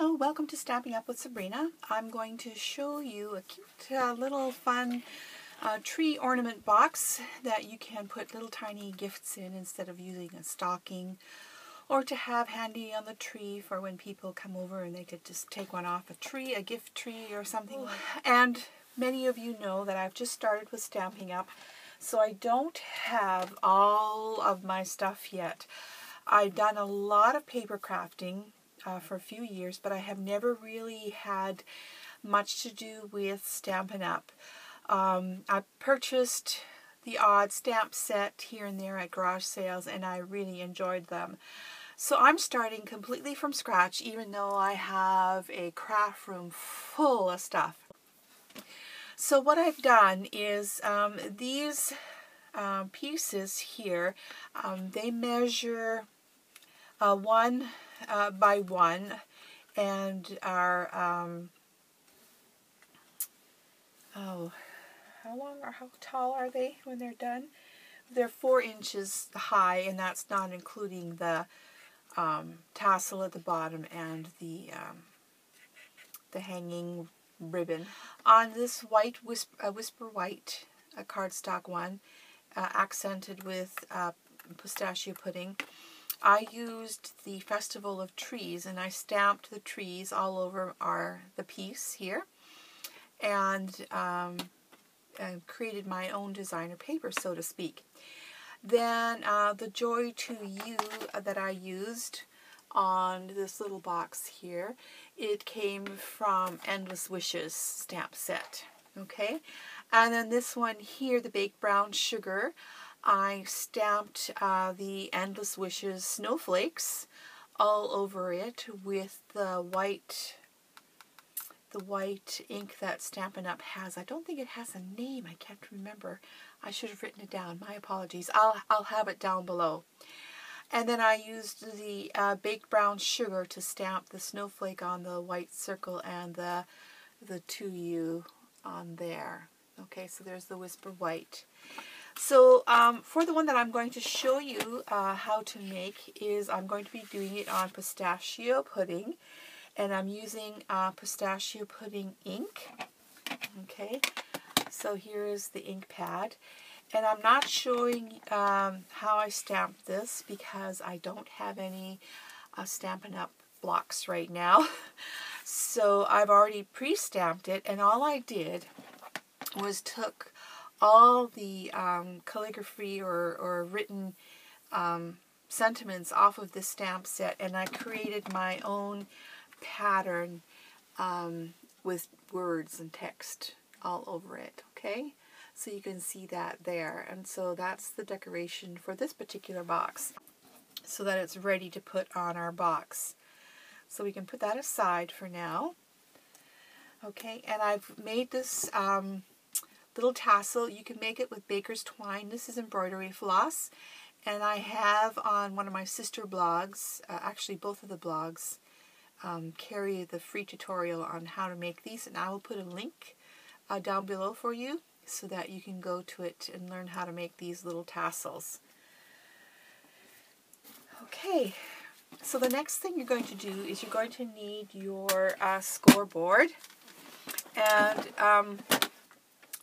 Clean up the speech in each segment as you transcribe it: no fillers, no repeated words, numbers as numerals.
Hello, welcome to Stamping Up with Sabrina. I'm going to show you a cute little fun tree ornament box that you can put little tiny gifts in instead of using a stocking, or to have handy on the tree for when people come over and they could just take one off a tree, a gift tree or something. And many of you know that I've just started with Stamping Up, so I don't have all of my stuff yet. I've done a lot of paper crafting for a few years, but I have never really had much to do with Stampin' Up. I purchased the odd stamp set here and there at garage sales, and I really enjoyed them. So I'm starting completely from scratch, even though I have a craft room full of stuff. So what I've done is these pieces here, they measure 1 by 1 and are how long or how tall are they when they're done? They're 4 inches high, and that's not including the tassel at the bottom and the hanging ribbon. On this white whisper white cardstock one, accented with pistachio pudding, I used the Festival of Trees, and I stamped the trees all over the piece here, and created my own designer paper, so to speak. Then the Joy to You that I used on this little box here, it came from Endless Wishes stamp set. Okay, and then this one here, the Baked Brown Sugar, I stamped the Endless Wishes snowflakes all over it with the white ink that Stampin' Up has. I don't think it has a name. I can't remember. I should have written it down. My apologies. I'll have it down below. And then I used the Baked Brown Sugar to stamp the snowflake on the white circle and the To You on there. Okay, so there's the Whisper White. So for the one that I'm going to show you how to make is I'm going to be doing it on pistachio pudding, and I'm using pistachio pudding ink. Okay, so here is the ink pad, and I'm not showing how I stamped this because I don't have any Stampin' Up blocks right now. So I've already pre-stamped it, and all I did was took all the calligraphy or written sentiments off of this stamp set, and I created my own pattern with words and text all over it. Okay, so you can see that there, and so that's the decoration for this particular box, so that it's ready to put on our box. So we can put that aside for now. Okay, and I've made this little tassel. You can make it with baker's twine. This is embroidery floss, and I have on one of my sister blogs, actually both of the blogs, carry the free tutorial on how to make these, and I will put a link down below for you so that you can go to it and learn how to make these little tassels. Okay, so the next thing you're going to do is you're going to need your scoreboard, and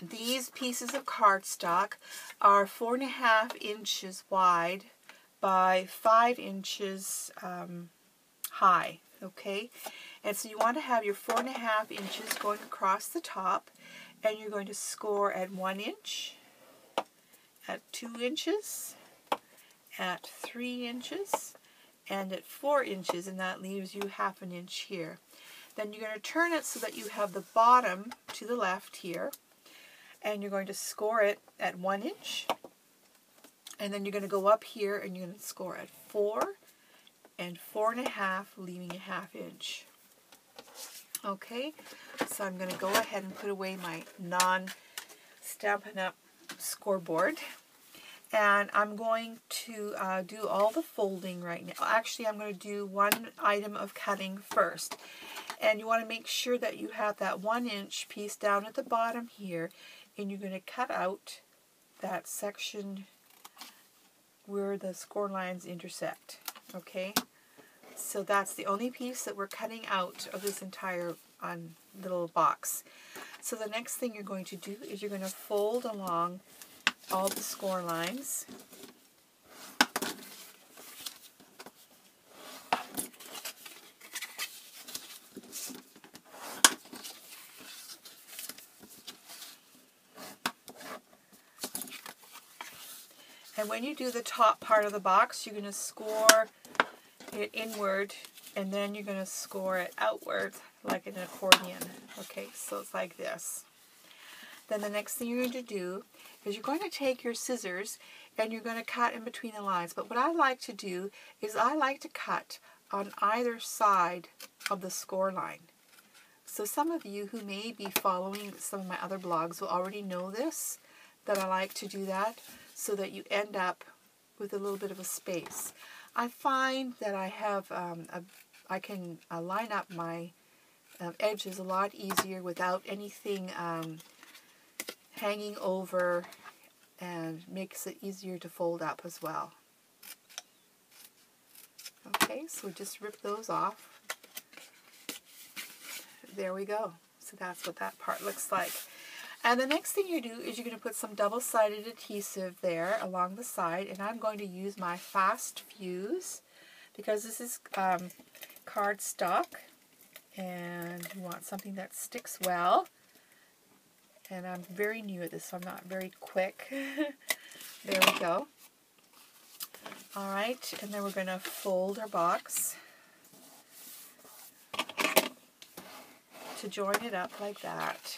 these pieces of cardstock are 4.5 inches wide by 5 inches high. Okay, and so you want to have your 4.5 inches going across the top, and you're going to score at 1 inch, at 2 inches, at 3 inches, and at 4 inches, and that leaves you 1/2 inch here. Then you're going to turn it so that you have the bottom to the left here, and you're going to score it at 1 inch, and then you're going to go up here and you're going to score at 4 and 4.5, leaving a 1/2 inch. Okay, so I'm going to go ahead and put away my non-Stampin' Up scoreboard, and I'm going to do all the folding right now. Actually, I'm going to do one item of cutting first, and you want to make sure that you have that 1 inch piece down at the bottom here, and you're going to cut out that section where the score lines intersect. Okay, So that's the only piece that we're cutting out of this entire little box. So the next thing you're going to do is you're going to fold along all the score lines. And when you do the top part of the box, you're going to score it inward, and then you're going to score it outward like an accordion. Okay, so it's like this. Then the next thing you're going to do is you're going to take your scissors and you're going to cut in between the lines. But what I like to do is I like to cut on either side of the score line. So some of you who may be following some of my other blogs will already know this, that I like to do that so that you end up with a little bit of a space. I find that I have I can line up my edges a lot easier without anything hanging over, and makes it easier to fold up as well. Okay, so just rip those off. There we go. So that's what that part looks like. And the next thing you do is you're going to put some double-sided adhesive there along the side, and I'm going to use my Fast Fuse because this is cardstock, and you want something that sticks well. And I'm very new at this, so I'm not very quick. There we go. All right, and then we're going to fold our box to join it up like that.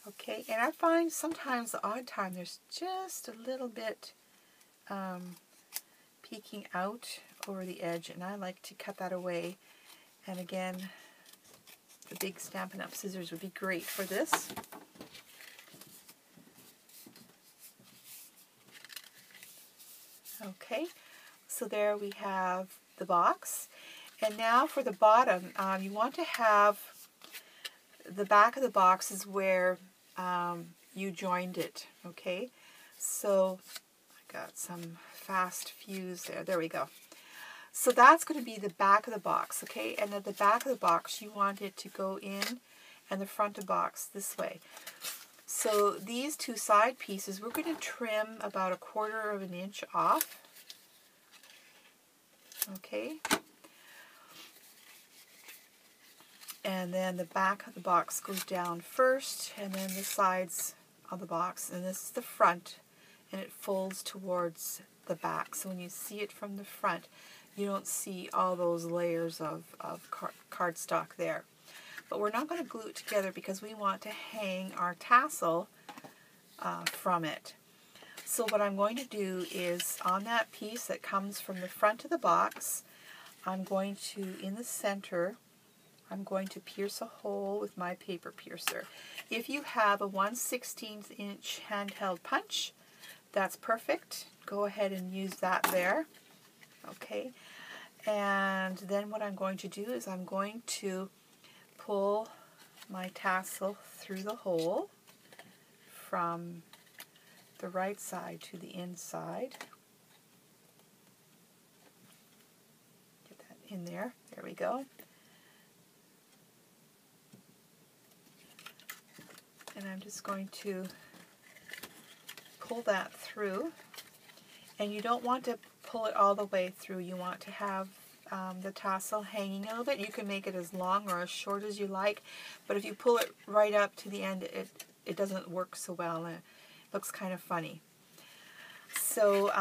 Okay, and I find sometimes the odd time there's just a little bit peeking out over the edge, and I like to cut that away. And again, the big Stampin' Up! Scissors would be great for this. Okay, so there we have the box. And now for the bottom, you want to have the back of the box is where you joined it, okay? So I got some Fast Fuse there. There we go. So that's going to be the back of the box, okay? And at the back of the box, you want it to go in, and the front of the box this way. So these two side pieces, we're going to trim about 1/4 of an inch off, okay? And then the back of the box goes down first, and then the sides of the box, and this is the front, and it folds towards the back. So when you see it from the front, you don't see all those layers of cardstock there. But we're not going to glue it together because we want to hang our tassel from it. So what I'm going to do is on that piece that comes from the front of the box, I'm going to, in the center, I'm going to pierce a hole with my paper piercer. If you have a 1/16 inch handheld punch, that's perfect. Go ahead and use that there. Okay, and then what I'm going to do is I'm going to pull my tassel through the hole from the right side to the inside. Get that in there. There we go. And I'm just going to pull that through. And you don't want to pull it all the way through. You want to have the tassel hanging a little bit. You can make it as long or as short as you like, but if you pull it right up to the end, it doesn't work so well, and it looks kind of funny. So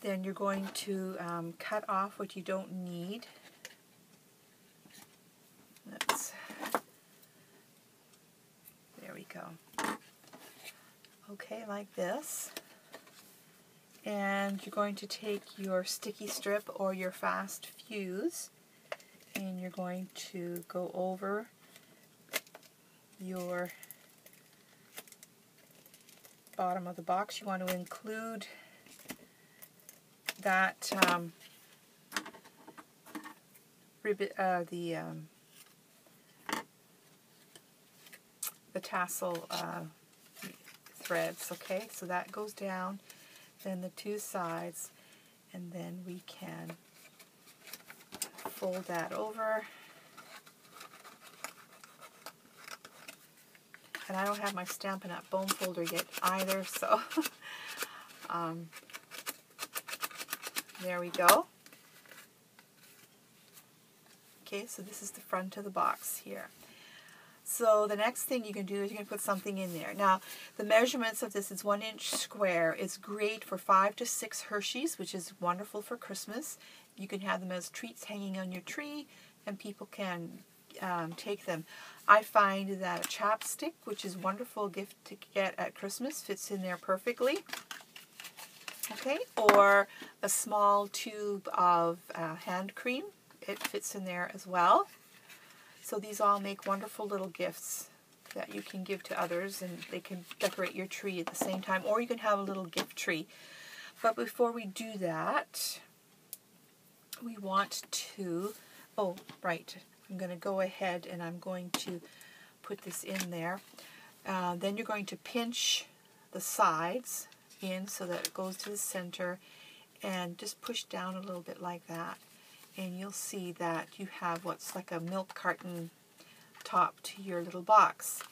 then you're going to cut off what you don't need. There we go. Okay, like this. And you're going to take your sticky strip or your Fast Fuse, and you're going to go over your bottom of the box. You want to include that the tassel threads. Okay, so that goes down, then the two sides, and then we can fold that over. And I don't have my Stampin' Up! Bone folder yet either, so there we go. Okay, so this is the front of the box here. So the next thing you can do is you can put something in there. Now, the measurements of this is 1 inch square. It's great for 5 to 6 Hersheys, which is wonderful for Christmas. You can have them as treats hanging on your tree, and people can take them. I find that a chapstick, which is a wonderful gift to get at Christmas, fits in there perfectly. Okay, or a small tube of hand cream. It fits in there as well. So these all make wonderful little gifts that you can give to others, and they can decorate your tree at the same time, or you can have a little gift tree. But before we do that, we want to, oh, right, I'm going to go ahead and I'm going to put this in there. Then you're going to pinch the sides in so that it goes to the center, and just push down a little bit like that. And you'll see that you have what's like a milk carton top to your little box.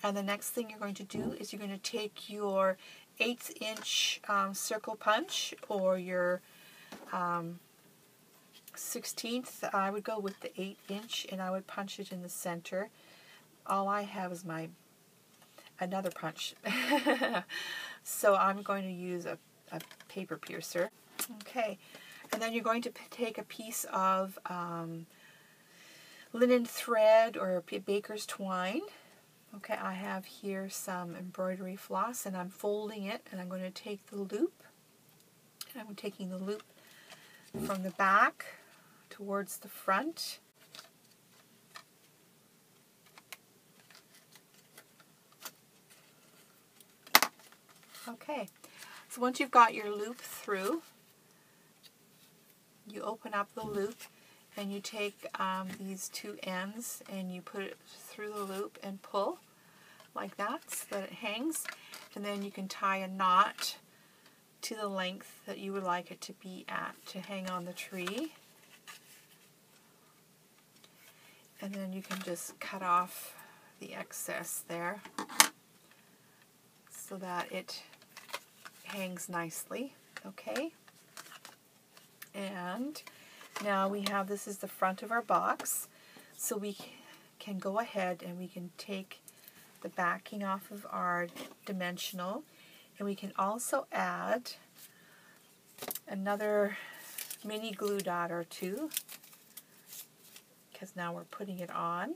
And the next thing you're going to do is you're going to take your 1/8 inch circle punch, or your 16th. I would go with the 1/8 inch, and I would punch it in the center. All I have is another punch. So I'm going to use a paper piercer. Okay. And then you're going to take a piece of linen thread or baker's twine. Okay, I have here some embroidery floss, and I'm folding it, and I'm going to take the loop. And I'm taking the loop from the back towards the front. Okay, so once you've got your loop through, you open up the loop, and you take these two ends and you put it through the loop and pull like that so that it hangs. And then you can tie a knot to the length that you would like it to be at to hang on the tree. And then you can just cut off the excess there so that it hangs nicely. Okay. And now we have, this is the front of our box, so we can go ahead and we can take the backing off of our dimensional, and we can also add another mini glue dot or two, because now we're putting it on.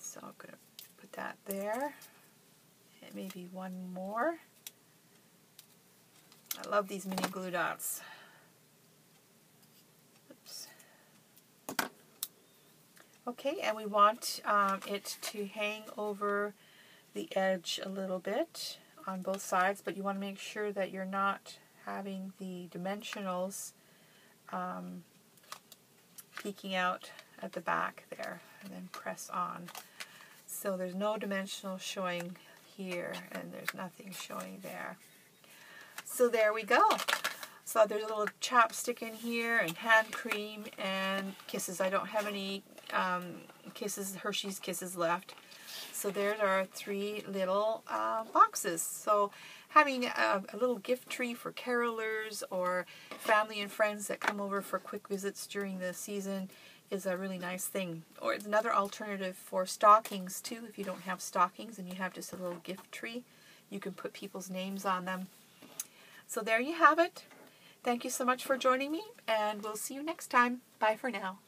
So I'm going to put that there, and maybe one more. I love these mini glue dots. Oops. Okay, and we want it to hang over the edge a little bit on both sides, but you want to make sure that you're not having the dimensionals peeking out at the back there, and then press on. So there's no dimensional showing here, and there's nothing showing there. So there we go. So there's a little chapstick in here, and hand cream, and kisses. I don't have any kisses, Hershey's Kisses left. So there's our 3 little boxes. So having a little gift tree for carolers or family and friends that come over for quick visits during the season is a really nice thing. Or it's another alternative for stockings too. If you don't have stockings and you have just a little gift tree, you can put people's names on them. So there you have it. Thank you so much for joining me, and we'll see you next time. Bye for now.